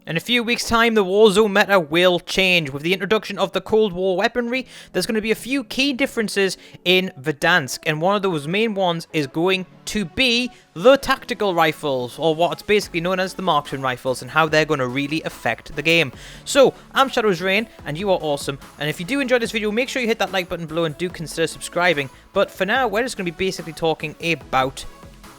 In a few weeks' time, the Warzone meta will change. With the introduction of the Cold War weaponry, there's going to be a few key differences in Verdansk, and one of those main ones is going to be the tactical rifles, or what's basically known as the Marksman rifles, and how they're going to really affect the game. So, I'm Shadow's Rain, and you are awesome, and if you do enjoy this video, make sure you hit that like button below and do consider subscribing. But for now, we're just going to be basically talking about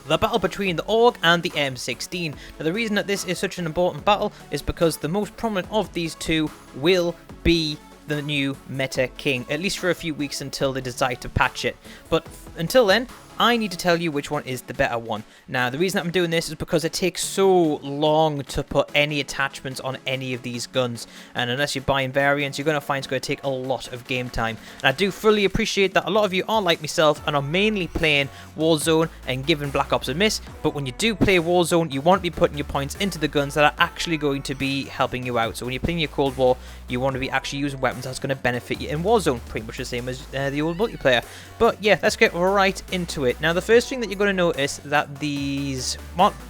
the battle between the AUG and the M16. Now, the reason that this is such an important battle is because the most prominent of these two will be the new meta king, at least for a few weeks until they decide to patch it. But until then, I need to tell you which one is the better one. Now, the reason that I'm doing this is because it takes so long to put any attachments on any of these guns, and unless you're buying variants, you're going to find it's going to take a lot of game time. And I do fully appreciate that a lot of you are like myself and are mainly playing Warzone and giving Black Ops a miss, but when you do play Warzone, you want to be putting your points into the guns that are actually going to be helping you out. So when you're playing your Cold War, you want to be actually using weapons that's going to benefit you in Warzone, pretty much the same as the old multiplayer. But yeah, let's get right into it. Now, the first thing that you're going to notice that these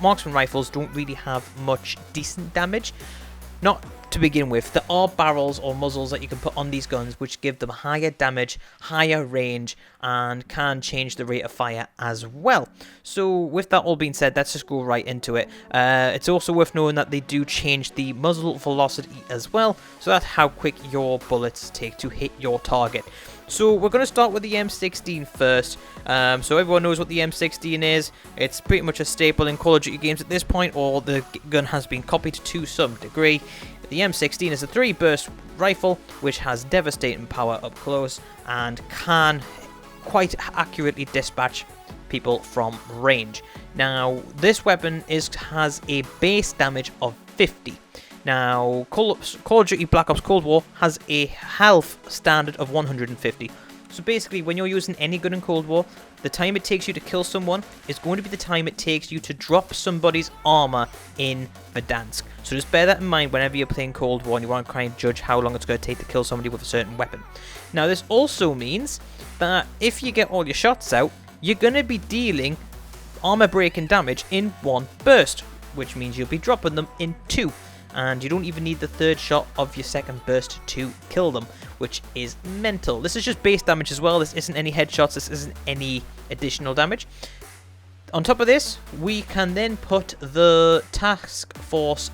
Marksman rifles don't really have much decent damage. Not to begin with. There are barrels or muzzles that you can put on these guns which give them higher damage, higher range, and can change the rate of fire as well. So with that all being said, let's just go right into it. It's also worth knowing that they do change the muzzle velocity as well, so that's how quick your bullets take to hit your target. So we're going to start with the M16 first. So everyone knows what the M16 is. It's pretty much a staple in Call of Duty games at this point, or the gun has been copied to some degree. The M16 is a 3-burst rifle which has devastating power up close and can quite accurately dispatch people from range. Now, this weapon has a base damage of 50. Now, Call of Duty Black Ops Cold War has a health standard of 150. So basically, when you're using any gun in Cold War, the time it takes you to kill someone is going to be the time it takes you to drop somebody's armor in Verdansk. So just bear that in mind whenever you're playing Cold War and you want to try and judge how long it's going to take to kill somebody with a certain weapon. Now, this also means that if you get all your shots out, you're going to be dealing armor breaking damage in one burst, which means you'll be dropping them in two. And you don't even need the third shot of your second burst to kill them, which is mental. This is just base damage as well. This isn't any headshots. This isn't any additional damage. On top of this, we can then put the Task Force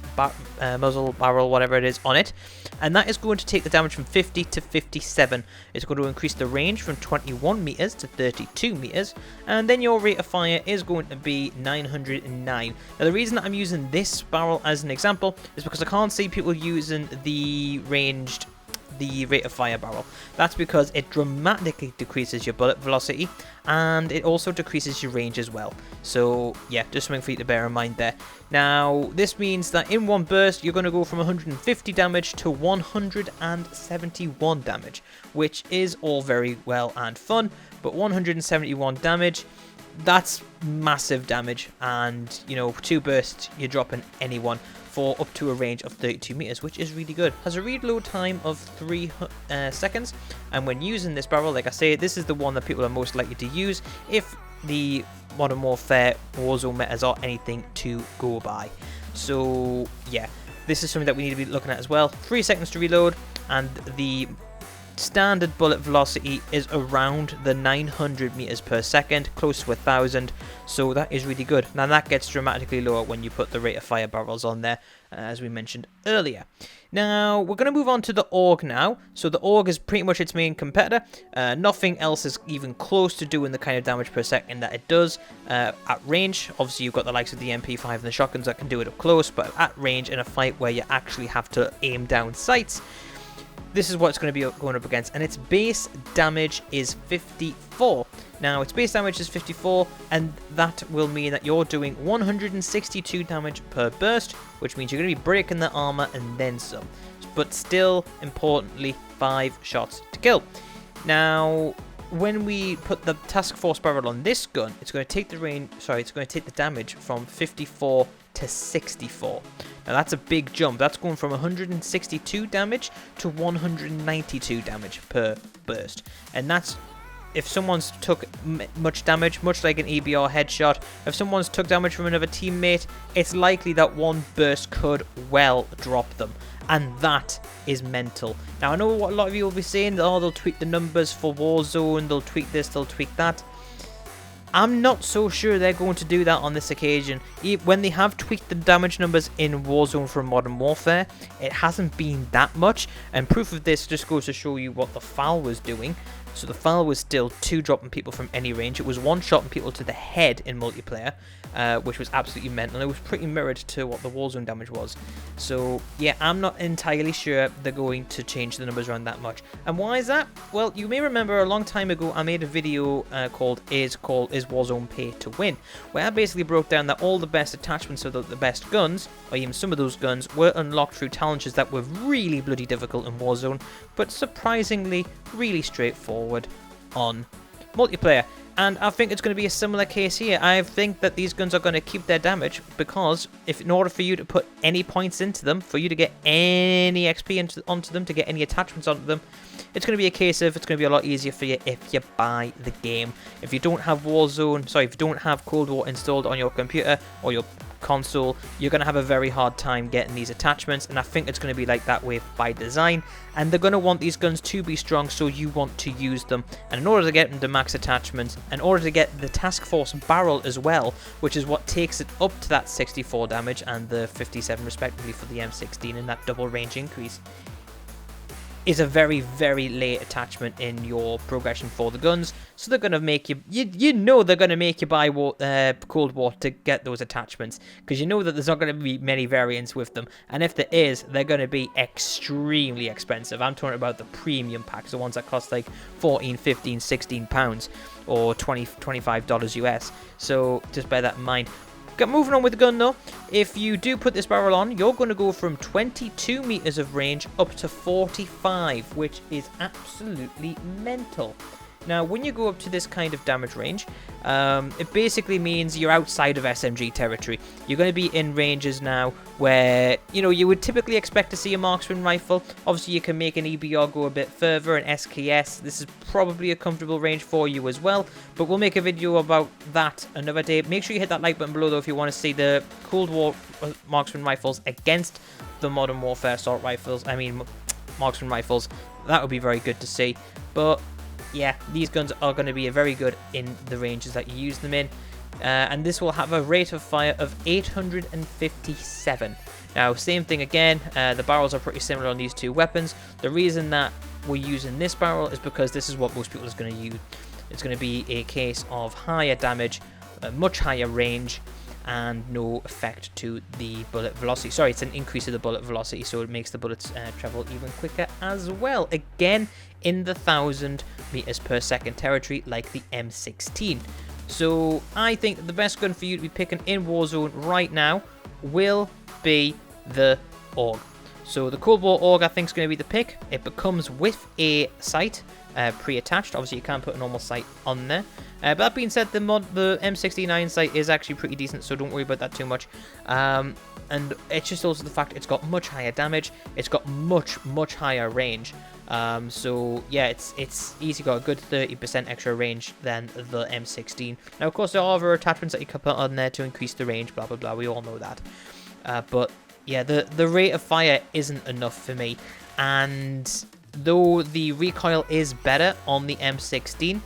muzzle, barrel, whatever it is, on it. And that is going to take the damage from 50 to 57. It's going to increase the range from 21 meters to 32 meters. And then your rate of fire is going to be 909. Now, the reason that I'm using this barrel as an example is because I can't see people using the rate of fire barrel. That's because it dramatically decreases your bullet velocity and it also decreases your range as well. So yeah, just something for you to bear in mind there. Now, this means that in one burst you're going to go from 150 damage to 171 damage, which is all very well and fun, but 171 damage, that's massive damage, and you know, 2 bursts you're dropping anyone for up to a range of 32 meters, which is really good. Has a reload time of 3 seconds, and when using this barrel, like I say, this is the one that people are most likely to use if the Modern Warfare Warzone metas are anything to go by. So yeah, this is something that we need to be looking at as well. 3 seconds to reload, and the standard bullet velocity is around the 900 meters per second, close to 1,000, so that is really good. Now, that gets dramatically lower when you put the rate of fire barrels on there, as we mentioned earlier. Now, we're going to move on to the AUG now. So the AUG is pretty much its main competitor. Nothing else is even close to doing the kind of damage per second that it does at range. Obviously, you've got the likes of the MP5 and the shotguns that can do it up close, but at range in a fight where you actually have to aim down sights, this is what it's going to be going up against, and its base damage is 54. Now, its base damage is 54, and that will mean that you're doing 162 damage per burst, which means you're going to be breaking the armor and then some. But still, importantly, 5 shots to kill. Now, when we put the Task Force barrel on this gun, it's going to take the damage from 54 to 64. Now, that's a big jump. That's going from 162 damage to 192 damage per burst. And that's if someone's took much damage, much like an EBR headshot, if someone's took damage from another teammate, it's likely that one burst could well drop them. And that is mental. Now, I know what a lot of you will be saying, oh, they'll tweak the numbers for Warzone, they'll tweak this, they'll tweak that. I'm not so sure they're going to do that on this occasion. When they have tweaked the damage numbers in Warzone for Modern Warfare, it hasn't been that much. And proof of this just goes to show you what the FAL was doing. So the FAL was still 2 dropping people from any range. It was 1 shotting people to the head in multiplayer, which was absolutely mental. It was pretty mirrored to what the Warzone damage was. So yeah, I'm not entirely sure they're going to change the numbers around that much. And why is that? Well, you may remember a long time ago I made a video called Is Warzone Pay to Win, where I basically broke down that all the best attachments of the best guns, or even some of those guns, were unlocked through challenges that were really bloody difficult in Warzone, but surprisingly really straightforward on multiplayer. And I think it's going to be a similar case here. I think that these guns are going to keep their damage because in order for you to put any points into them, for you to get any XP onto them, to get any attachments onto them, it's going to be a case of it's going to be a lot easier for you if you buy the game. If you don't have if you don't have Cold War installed on your computer or your console, you're going to have a very hard time getting these attachments, and I think it's going to be like that way by design. And they're going to want these guns to be strong, so you want to use them. And in order to get them to max attachments, in order to get the Task Force barrel as well, which is what takes it up to that 64 damage and the 57 respectively for the M16 and that double range increase, is a very, very late attachment in your progression for the guns. So they're going to make you, you know they're going to make you buy Cold War to get those attachments, because you know that there's not going to be many variants with them. And if there is, they're going to be extremely expensive. I'm talking about the premium packs, the ones that cost like 14, 15, 16 pounds or $25 US. So just bear that in mind. Moving on with the gun though, if you do put this barrel on, you're going to go from 22 meters of range up to 45, which is absolutely mental. Now, when you go up to this kind of damage range, it basically means you're outside of SMG territory. You're going to be in ranges now where, you know, you would typically expect to see a Marksman rifle. Obviously, you can make an EBR go a bit further, an SKS. This is probably a comfortable range for you as well, but we'll make a video about that another day. Make sure you hit that like button below, though, if you want to see the Cold War Marksman rifles against the Modern Warfare assault rifles. I mean, Marksman rifles. That would be very good to see, but yeah, these guns are going to be very good in the ranges that you use them in. And this will have a rate of fire of 857. Now, same thing again, the barrels are pretty similar on these two weapons. The reason that we're using this barrel is because this is what most people are going to use. It's going to be a case of higher damage, much higher range, and no effect to the bullet velocity. Sorry, it's an increase of the bullet velocity, so it makes the bullets travel even quicker as well. Again, in the 1,000 meters per second territory, like the M16. So I think the best gun for you to be picking in Warzone right now will be the AUG. So the Cold War AUG, I think, is going to be the pick. It becomes with a sight pre-attached. Obviously, you can't put a normal sight on there. But that being said, the M69 sight is actually pretty decent, so don't worry about that too much. And it's just also the fact it's got much higher damage. It's got much higher range. So yeah, it's easy, got a good 30% extra range than the M16. Now, of course, there are other attachments that you can put on there to increase the range, blah blah blah. We all know that. But yeah, the rate of fire isn't enough for me. And though the recoil is better on the M16,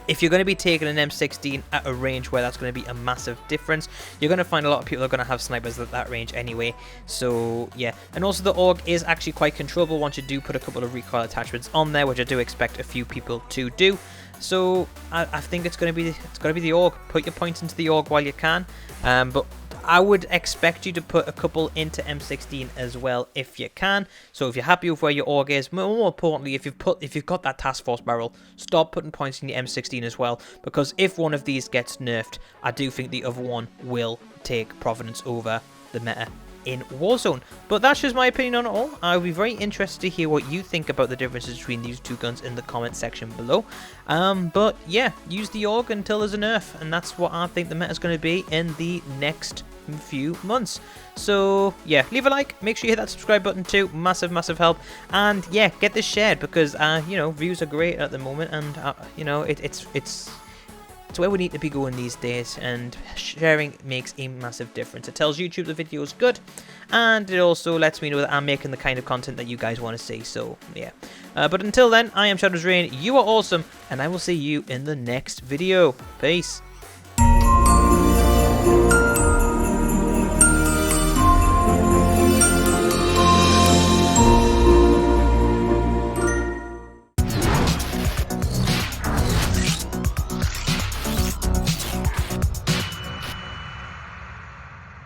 if you're going to be taking an M16 at a range where that's going to be a massive difference, you're going to find a lot of people are going to have snipers at that range anyway. So yeah, and also the AUG is actually quite controllable once you do put a couple of recoil attachments on there, which I do expect a few people to do. So I think it's going to be the AUG. Put your points into the AUG while you can, but I would expect you to put a couple into M16 as well if you can. So if you're happy with where your AUG is, more importantly, if you've got that Task Force barrel, start putting points in your M16 as well, because if one of these gets nerfed, I do think the other one will take provenance over the meta in Warzone. But that's just my opinion on it all. I'll be very interested to hear what you think about the differences between these two guns in the comment section below. But yeah, use the AUG until there's a nerf, and that's what I think the meta is going to be in the next few months. So yeah, leave a like, make sure you hit that subscribe button too, massive help, and yeah, get this shared because you know, views are great at the moment, and you know, it's where we need to be going these days, and sharing makes a massive difference. It tells YouTube the video is good, and it also lets me know that I'm making the kind of content that you guys want to see. So yeah, but until then, I am Shadows Rain, you are awesome, and I will see you in the next video. Peace.